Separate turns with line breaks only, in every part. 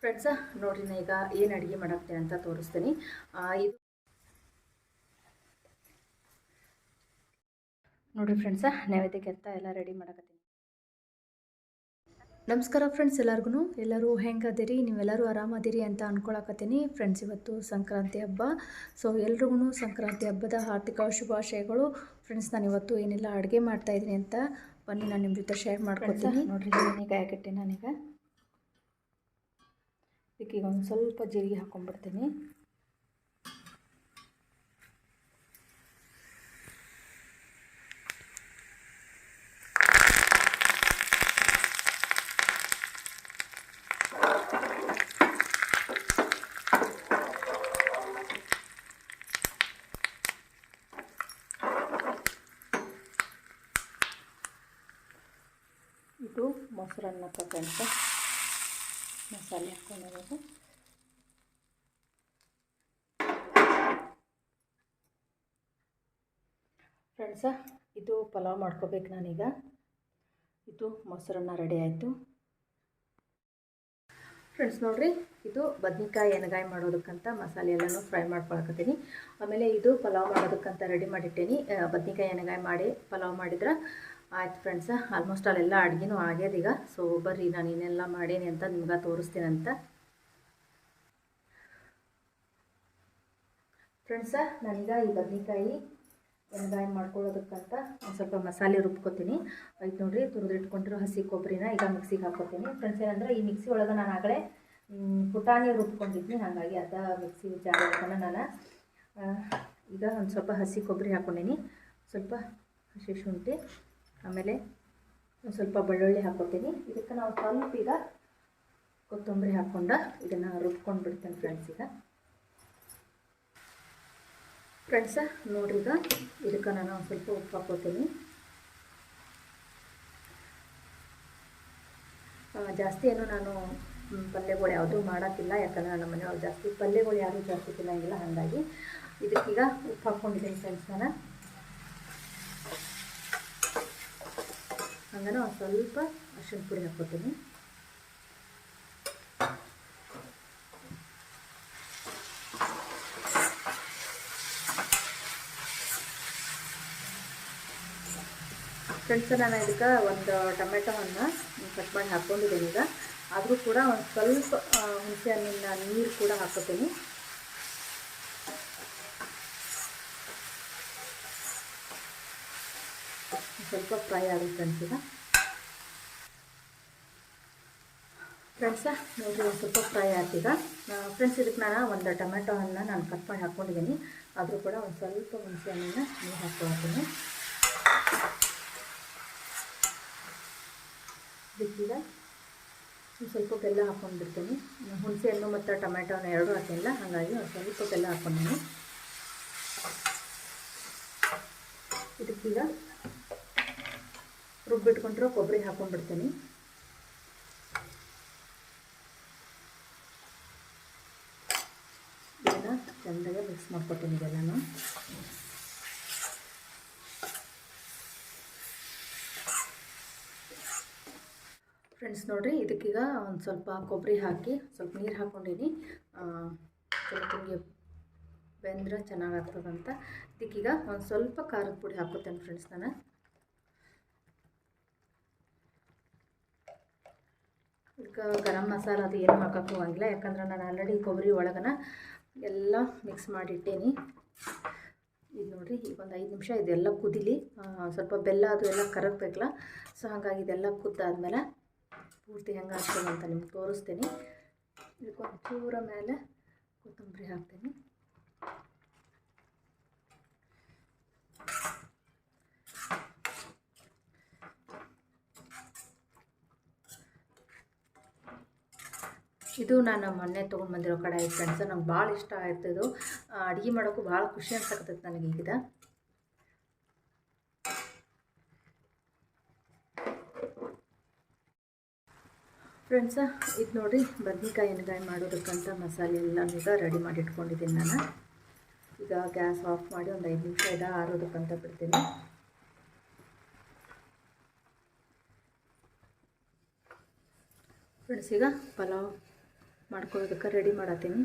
Friends ನೋಡ್ರಿ ನಾ ಈಗ ಏನು ಅಡುಗೆ ಮಾಡಾಕ್ತೀನಿ ಅಂತ ತೋರಿಸ್ತೀನಿ. ಇದು ನೋಡ್ರಿ ಫ್ರೆಂಡ್ಸ ನೈವೇದ್ಯಕ್ಕೆ ಅಂತ ಎಲ್ಲ ರೆಡಿ ಮಾಡಕತ್ತೀನಿ. ನಮಸ್ಕಾರ ಫ್ರೆಂಡ್ಸ್, ಎಲ್ಲರೂ ಹೆಂಗದಿರಿ? ನೀವೆಲ್ಲರೂ ಆರಾಮದಿರಿ ಅಂತ ಅಂದ್ಕೊಳಕತ್ತೀನಿ. ಫ್ರೆಂಡ್ಸ್, ಇವತ್ತು ಸಂಕ್ರಾಂತಿ ಹಬ್ಬ. ಸೊ ಎಲ್ರಿಗೂ ಸಂಕ್ರಾಂತಿ ಹಬ್ಬದ ಹಾರ್ದಿಕ ಶುಭಾಶಯಗಳು. ಫ್ರೆಂಡ್ಸ್, ನಾನು ಇವತ್ತು ಏನೆಲ್ಲ ಅಡುಗೆ ಮಾಡ್ತಾಯಿದ್ದೀನಿ ಅಂತ ಬನ್ನಿ ನಾನು ನಿಮ್ಮ ಜೊತೆ ಶೇರ್ ಮಾಡ್ಕೊತೀನಿ. ನೋಡ್ರಿ ಎಣ್ಣೆ ಕಾಯಕಟ್ಟೆ ನಾನೀಗ ಇದಕ್ಕೀಗ ಒಂದು ಸ್ವಲ್ಪ ಜೀರಿಗೆ ಹಾಕೊಂಡ್ಬಿಡ್ತೀನಿ. ಇದು ಮೊಸರನ್ನಕ್ಕೆ ಫ್ರೆಂಡ್ಸ್ ಮಸಾಲೆ ಹಾಕೊಂಡಿರೋದು. ಫ್ರೆಂಡ್ಸ, ಇದು ಪಲಾವ್ ಮಾಡ್ಕೋಬೇಕು ನಾನೀಗ. ಇದು ಮೊಸರನ್ನ ರೆಡಿ ಆಯಿತು. ಫ್ರೆಂಡ್ಸ್ ನೋಡಿರಿ, ಇದು ಬದ್ನಿಕಾಯಿ ಎಣ್ಗಾಯಿ ಮಾಡೋದಕ್ಕಂತ ಮಸಾಲೆ ಎಲ್ಲನೂ ಫ್ರೈ ಮಾಡ್ಕೊಳಕತ್ತೀನಿ. ಆಮೇಲೆ ಇದು ಪಲಾವ್ ಮಾಡೋದಕ್ಕಂತ ರೆಡಿ ಮಾಡಿಟ್ಟೇನಿ. ಬದ್ನಿಕಾಯಿ ಎಣ್ಗಾಯಿ ಮಾಡಿ ಪಲಾವ್ ಮಾಡಿದ್ರೆ ಆಯ್ತು ಫ್ರೆಂಡ್ಸ. ಆಲ್ಮೋಸ್ಟ್ ಅಲ್ಲೆಲ್ಲ ಅಡುಗೆನೂ ಆಗ್ಯದೀಗ. ಸೊ ಬರ್ರಿ ನಾನು ಏನೆಲ್ಲ ಮಾಡೀನಿ ಅಂತ ನಿಮ್ಗೆ ತೋರಿಸ್ತೀನಂತ. ಫ್ರೆಂಡ್ಸ, ನಾನೀಗ ಈ ಬದ್ನಿಕಾಯಿ ಎಣ್ಗಾಯಿ ಮಾಡ್ಕೊಳ್ಳೋದಕ್ಕಂತ ಒಂದು ಸ್ವಲ್ಪ ಮಸಾಲೆ ರುಬ್ಕೋತೀನಿ. ಆಯ್ತು ನೋಡಿರಿ, ತುರಿದಿಟ್ಕೊಂಡಿರೋ ಹಸಿ ಕೊಬ್ಬರಿನ ಈಗ ಮಿಕ್ಸಿಗೆ ಹಾಕ್ಕೋತೀನಿ. ಫ್ರೆಂಡ್ಸ್, ಏನಂದ್ರೆ ಈ ಮಿಕ್ಸಿ ಒಳಗೆ ನಾನು ಆಗಲೇ ಪುಟಾಣಿ ರುಬ್ಕೊಂಡಿದ್ನಿ, ಹಾಗಾಗಿ ಅದ ಮಿಕ್ಸಿ ಜಾಗ ನಾನು ಈಗ ಒಂದು ಸ್ವಲ್ಪ ಹಸಿ ಕೊಬ್ಬರಿ ಹಾಕ್ಕೊಂಡೀನಿ, ಸ್ವಲ್ಪ ಹಸಿ ಶುಂಠಿ, ಆಮೇಲೆ ಒಂದು ಸ್ವಲ್ಪ ಬೆಳ್ಳುಳ್ಳಿ ಹಾಕ್ಕೊತೀನಿ. ಇದಕ್ಕೆ ನಾವು ಸ್ವಲ್ಪ ಈಗ ಕೊತ್ತಂಬರಿ ಹಾಕ್ಕೊಂಡು ಇದನ್ನು ರುಬ್ಕೊಂಡು ಬಿಡ್ತೇನೆ ಫ್ರೆಂಡ್ಸ್. ಈಗ ಫ್ರೆಂಡ್ಸ ನೋಡ್ರಿ, ಈಗ ಇದಕ್ಕೆ ನಾನು ಒಂದು ಸ್ವಲ್ಪ ಉಪ್ಪು ಹಾಕ್ಕೋತೀನಿ. ಜಾಸ್ತಿ ಏನು ನಾನು ಪಲ್ಯಗಳು ಯಾವುದೂ ಮಾಡೋಕ್ಕಿಲ್ಲ, ಯಾಕಂದರೆ ನಮ್ಮ ಮನೆಯೊಳಗೆ ಜಾಸ್ತಿ ಪಲ್ಯಗಳು ಯಾರೂ ಜಾಸ್ತಿ ತಿನ್ನೋಂಗಿಲ್ಲ. ಹಾಗಾಗಿ ಇದಕ್ಕೀಗ ಉಪ್ಪು ಹಾಕ್ಕೊಂಡಿದ್ದೀನಿ ಫ್ರೆಂಡ್ಸ್. ನಾನು ಹಂಗನ ಒಂದು ಸ್ವಲ್ಪ ಅರಿಶಿಣ ಪುಡಿ ಹಾಕ್ಕೋತೀನಿ. ಫ್ರೆಂಡ್ಸ್, ನಾನು ಇದಕ್ಕೆ ಒಂದು ಟೊಮೆಟೊವನ್ನು ಕಟ್ ಮಾಡಿ ಹಾಕ್ಕೊಂಡಿದ್ದೀನಿ. ಈಗ ಆದರೂ ಕೂಡ ಒಂದು ಸ್ವಲ್ಪ ಹುಣಸೆ ಹಣ್ಣಿನ ನೀರು ಕೂಡ ಹಾಕ್ಕೋತೀನಿ. ಸ್ವಲ್ಪ ಫ್ರೈ ಆಗುತ್ತೆ ಫ್ರೆಂಡ್ಸ್. ಈಗ ಫ್ರೆಂಡ್ಸ ನೋಡಿರಿ, ಒಂದು ಸ್ವಲ್ಪ ಫ್ರೈ ಆಗ್ತೀಗ ಫ್ರೆಂಡ್ಸ್. ಇದಕ್ಕೆ ನಾನು ಒಂದು ಟೊಮೆಟೊ ಹಣ್ಣು ನಾನು ಕಟ್ ಮಾಡಿ ಹಾಕ್ಕೊಂಡಿದ್ದೀನಿ. ಆದರೂ ಕೂಡ ಒಂದು ಸ್ವಲ್ಪ ಹುಣಸೆ ಹಣ್ಣನ್ನು ನೀರು ಹಾಕ್ಕೊಳ್ತೀನಿ. ಇದಕ್ಕೀಗ ಒಂದು ಸ್ವಲ್ಪ ಬೆಲ್ಲ ಹಾಕ್ಕೊಂಡ್ಬಿಡ್ತೀನಿ. ಹುಣಸೆ ಹಣ್ಣು ಮತ್ತು ಟೊಮೆಟೊನ ಎರಡೂ ಹಾಕಿಲ್ಲ, ಹಾಗಾಗಿ ಒಂದು ಸ್ವಲ್ಪ ಬೆಲ್ಲ ಹಾಕ್ಕೊಂಡಿದ್ದೀನಿ. ಇದಕ್ಕೀಗ ರುಬ್ಬಿಟ್ಕೊಂಡಿರೋ ಕೊಬ್ಬರಿ ಹಾಕ್ಕೊಂಡ್ಬಿಡ್ತೀನಿ. ಇದನ್ನು ಚೆಂದಾಗೆ ಮಿಕ್ಸ್ ಮಾಡ್ಕೊತೀನಿ ಇದೆಲ್ಲನೂ. ಫ್ರೆಂಡ್ಸ್ ನೋಡಿರಿ, ಇದಕ್ಕೀಗ ಒಂದು ಸ್ವಲ್ಪ ಕೊಬ್ಬರಿ ಹಾಕಿ ಸ್ವಲ್ಪ ನೀರು ಹಾಕ್ಕೊಂಡೀನಿ. ಸ್ವಲ್ಪ ಹಿಂಗೆ ಬೆಂದ್ರೆ ಚೆನ್ನಾಗಾಗ್ತದಂತ. ಇದಕ್ಕೀಗ ಒಂದು ಸ್ವಲ್ಪ ಖಾರದ ಪುಡಿ ಹಾಕ್ಕೊತೇನೆ ಫ್ರೆಂಡ್ಸ್. ನಾನು ಇದಕ್ಕೆ ಗರಂ ಮಸಾಲ ಅದು ಏನು ಹಾಕೋಕ್ಕೆ ಹೋಗಂಗಿಲ್ಲ, ಯಾಕಂದ್ರೆ ನಾನು ಆಲ್ರೆಡಿ ಕೊಬ್ಬರಿ ಒಳಗನ ಎಲ್ಲ ಮಿಕ್ಸ್ ಮಾಡಿಟ್ಟೇನಿ. ಇದು ನೋಡಿರಿ, ಈಗ ಒಂದು 5 ನಿಮಿಷ ಇದೆಲ್ಲ ಕುದಿಲಿ. ಸ್ವಲ್ಪ ಬೆಲ್ಲ ಅದು ಎಲ್ಲ ಕರಗಬೇಕಲ್ಲ. ಸೊ ಹಾಗಾಗಿ ಇದೆಲ್ಲ ಕುದ್ದಾದ್ಮೇಲೆ ಪೂರ್ತಿ ಹೆಂಗೆ ಆಗ್ತದೆ ಅಂತ ನಿಮ್ಗೆ ತೋರಿಸ್ತೀನಿ. ಇದಕ್ಕೆ ಒಂಚೂರ ಮೇಲೆ ಕೊತ್ತಂಬರಿ ಹಾಕ್ತೀನಿ. ಇದು ನಾನು ಮೊನ್ನೆ ತೊಗೊಂಡು ಬಂದಿರೋ ಕಡಾಯಿ ಫ್ರೆಂಡ್ಸ್. ನಂಗೆ ಭಾಳ ಇಷ್ಟ ಆಯ್ತು. ಇದು ಅಡುಗೆ ಮಾಡೋಕ್ಕೂ ಭಾಳ ಖುಷಿ ಅನ್ಸಕತ್ತೈತೆ ನನಗೆ ಈಗ. ಫ್ರೆಂಡ್ಸ, ಇದು ನೋಡಿ ಬದ್ನಿಕಾಯಿ ಎಣ್ಗಾಯಿ ಮಾಡೋದಕ್ಕಂತ ಮಸಾಲೆ ಎಲ್ಲ ಈಗ ರೆಡಿ ಮಾಡಿ ಇಟ್ಕೊಂಡಿದ್ದೀನಿ ನಾನು. ಈಗ ಗ್ಯಾಸ್ ಆಫ್ ಮಾಡಿ ಒಂದು 5 ನಿಮಿಷ ಆರೋದಕ್ಕಂತ ಬಿಡ್ತೀನಿ. ಫ್ರೆಂಡ್ಸ್, ಈಗ ಪಲಾವ್ ಮಾಡ್ಕೊಳ್ಳೋದಕ್ಕೆ ರೆಡಿ ಮಾಡತ್ತೀನಿ.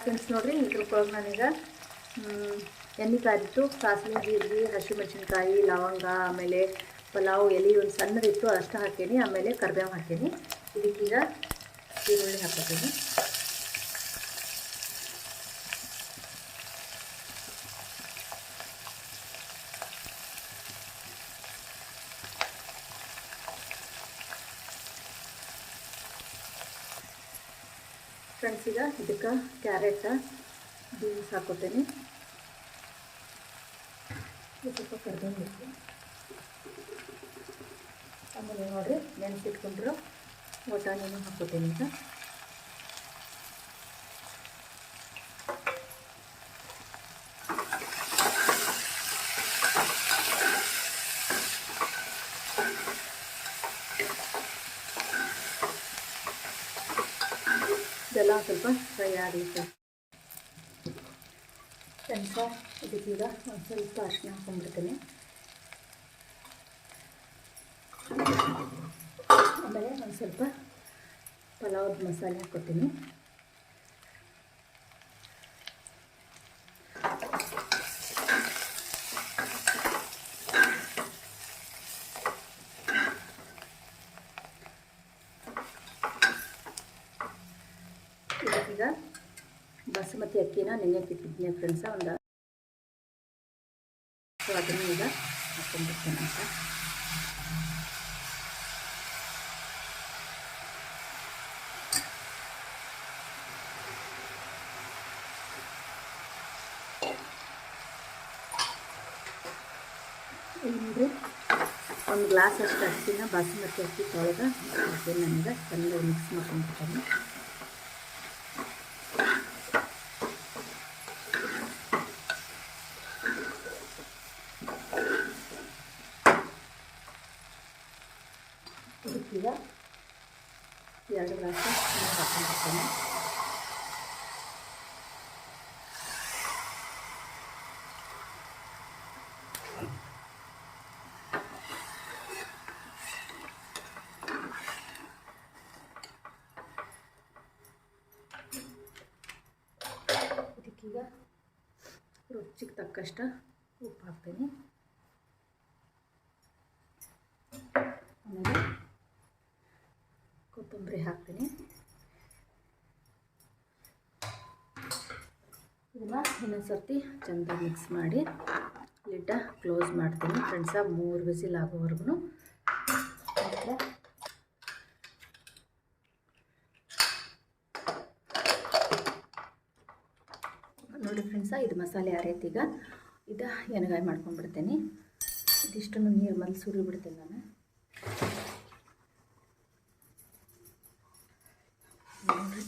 ಫ್ರೆಂಡ್ಸ್ ನೋಡಿರಿ, ಇದ್ರೊಳಗೆ ನಾನೀಗ ಎಣ್ಣೆ ಕಾದಿತ್ತು, ಸಾಸಿವೆ, ಜೀರಿಗೆ, ಹಸಿಮೆಣಸಿನ್ಕಾಯಿ, ಲವಂಗ, ಆಮೇಲೆ ಪಲಾವ್ ಎಲೆ ಒಂದು ಸಣ್ಣದಿತ್ತು ಅಷ್ಟು ಹಾಕೀನಿ. ಆಮೇಲೆ ಕರಿಬೇವು ಹಾಕೀನಿ. ಇದಕ್ಕೀಗ ಈರುಳ್ಳಿ ಹಾಕೋತೀನಿ. ಫ್ರೆಂಡ್ಸ್ ಈಗ ಇದಕ್ಕೆ ಕ್ಯಾರೆಟ್, ಬೀನ್ಸ್ ಹಾಕೋತೀನಿ. ಸ್ವಲ್ಪ ಕರಿಬೇವು, ಆಮೇಲೆ ನೋಡಿರಿ ನೆನೆಸಿಟ್ಕೊಂಡ್ರು ಬಟಾಣಿನೂ ಹಾಕೋತೀನಿ. ಈಗ ಇದೆಲ್ಲ ಸ್ವಲ್ಪ ಫ್ರೈ ಆಗಲಿಕ್ಕೆ ಸ್ವಲ್ಪ ಇದಕ್ಕೀಗ ಒಂದು ಸ್ವಲ್ಪ ಅರಿಶಿನ ಹಾಕೊಂಡ್ಬಿಡ್ತೀನಿ. ಆಮೇಲೆ ಒಂದು ಸ್ವಲ್ಪ ಪಲಾವ್ದ ಮಸಾಲೆ ಹಾಕ್ಕೊತೀನಿ. ಇದಕ್ಕೀಗ ಬಾಸುಮತಿ ಅಕ್ಕಿನ ನೆನೆಯಕ್ಕಿಟ್ಟಿದ್ದೀನಿ ಫ್ರೆಂಡ್ಸ, ಅದನ್ನು ಈಗ ಹಾಕೊಂಡ್ಬಿಡ್ತೇನೆ ಅಂತ. ನೋಡಿರಿ, ಒಂದು ಗ್ಲಾಸ್ ಅಷ್ಟು ಅಕ್ಕಿನ ಬಾಸುಮತಿ ಅಕ್ಕಿ ತೊಳೆದು ಹಾಕಿ ನನಗೆ ಚೆನ್ನಾಗಿ ಮಿಕ್ಸ್ ಮಾಡ್ಕೊಂಡ್ಬಿಡ್ತಾನೆ. ಇದಕ್ಕೀಗ 2 ಗ್ಲಾಸ್ ನೀರು ಹಾಕೊಂಡ್ಬಿಡ್ತೇನೆ. ಇದಕ್ಕೀಗ ರುಚಿಗೆ ತಕ್ಕಷ್ಟು ಉಪ್ಪು ಹಾಕ್ತೀನಿ. ಆಮೇಲೆ ಕೊತ್ತಂಬರಿ ಹಾಕ್ತೀನಿ. ಇದನ್ನು ಇನ್ನೊಂದು ಸರ್ತಿ ಚೆಂದಾಗಿ ಮಿಕ್ಸ್ ಮಾಡಿ ಲಿಡ್ಡ ಕ್ಲೋಸ್ ಮಾಡ್ತೀನಿ ಫ್ರೆಂಡ್ಸ. 3 ವಿಸಿಲ್ ಆಗೋವರೆಗೂ. ನೋಡಿ ಫ್ರೆಂಡ್ಸ, ಇದು ಮಸಾಲೆ ಆರೈತಿ. ಈಗ ಇದು ಎಣ್ಣೆಗಾಯಿ ಮಾಡ್ಕೊಂಡ್ಬಿಡ್ತೀನಿ. ಇದಿಷ್ಟನ್ನು ನೀರು ಮೊದಲು ಸುರಿಬಿಡ್ತೀನಿ ನಾನು. ನೋಡಿರಿ,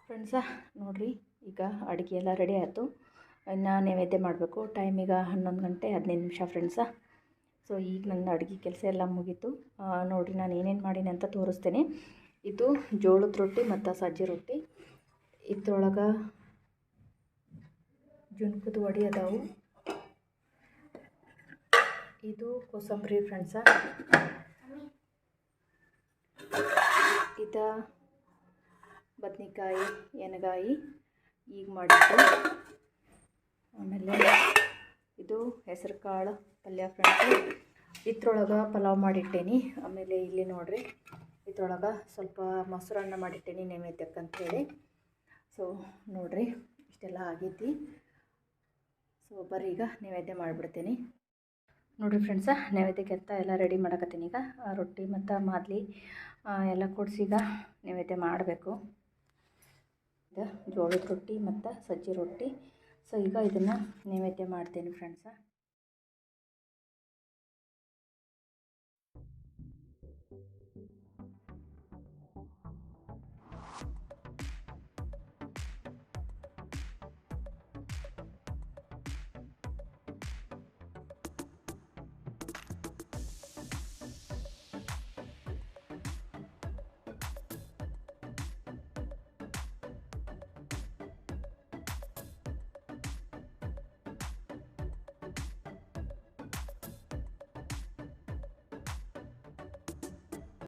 ಫ್ರೆಂಡ್ಸ ನೋಡಿರಿ, ಈಗ ಅಡುಗೆ ಎಲ್ಲ ರೆಡಿ ಆಯಿತು. ಇನ್ನು ನೈವೇದ್ಯ ಮಾಡಬೇಕು. ಟೈಮ್ ಈಗ 11 ಗಂಟೆ 15 ನಿಮಿಷ ಫ್ರೆಂಡ್ಸ. ಸೊ ಈಗ ನನ್ನ ಅಡುಗೆ ಕೆಲಸ ಎಲ್ಲ ಮುಗೀತು. ನೋಡಿರಿ ನಾನು ಏನೇನು ಮಾಡೀನಿ ಅಂತ ತೋರಿಸ್ತೇನೆ. ಇದು ಜೋಳದ ರೊಟ್ಟಿ ಮತ್ತು ಸಜ್ಜೆ ರೊಟ್ಟಿ. ಇದ್ರೊಳಗೆ ಜುನ್ಕದ ವಡೆ ಅದಾವು. ಇದು ಕೋಸಂಬರಿ ಫ್ರೆಂಡ್ಸ. ಇದು ಬದ್ನೆಕಾಯಿ ಎಣ್ಗಾಯಿ ಈಗ ಮಾಡಿದ್ದು. ಆಮೇಲೆ ಇದು ಹೆಸರು ಕಾಳು ಪಲ್ಯ ಫ್ರೆಂಡ್ಸು. ಇದ್ರೊಳಗೆ ಪಲಾವ್ ಮಾಡಿಟ್ಟೇನಿ. ಆಮೇಲೆ ಇಲ್ಲಿ ನೋಡಿರಿ, ಇದ್ರೊಳಗೆ ಸ್ವಲ್ಪ ಮೊಸರನ್ನ ಮಾಡಿಟ್ಟೇನಿ ನೈವೇದ್ಯಕ್ಕಂಥೇಳಿ. ಸೊ ನೋಡಿರಿ, ಇಷ್ಟೆಲ್ಲ ಆಗೈತಿ. ಸೊ ಬರ್ರಿ ಈಗ ನೈವೇದ್ಯ ಮಾಡಿಬಿಡ್ತೀನಿ. ನೋಡಿರಿ ಫ್ರೆಂಡ್ಸ, ನೈವೇದ್ಯಕ್ಕೆ ಅಂತ ಎಲ್ಲ ರೆಡಿ ಮಾಡಕತ್ತೀನಿ. ಈಗ ರೊಟ್ಟಿ ಮತ್ತು ಮಾದಲಿ ಎಲ್ಲ ಕೂಡಿಸಿ ಈಗ ನೈವೇದ್ಯ ಮಾಡಬೇಕು. ಇದು ಜೋಳದ ರೊಟ್ಟಿ ಮತ್ತು ಸಜ್ಜೆ ರೊಟ್ಟಿ. ಸೊ ಈಗ ಇದನ್ನು ನೈವೇದ್ಯ ಮಾಡ್ತೀನಿ ಫ್ರೆಂಡ್ಸ.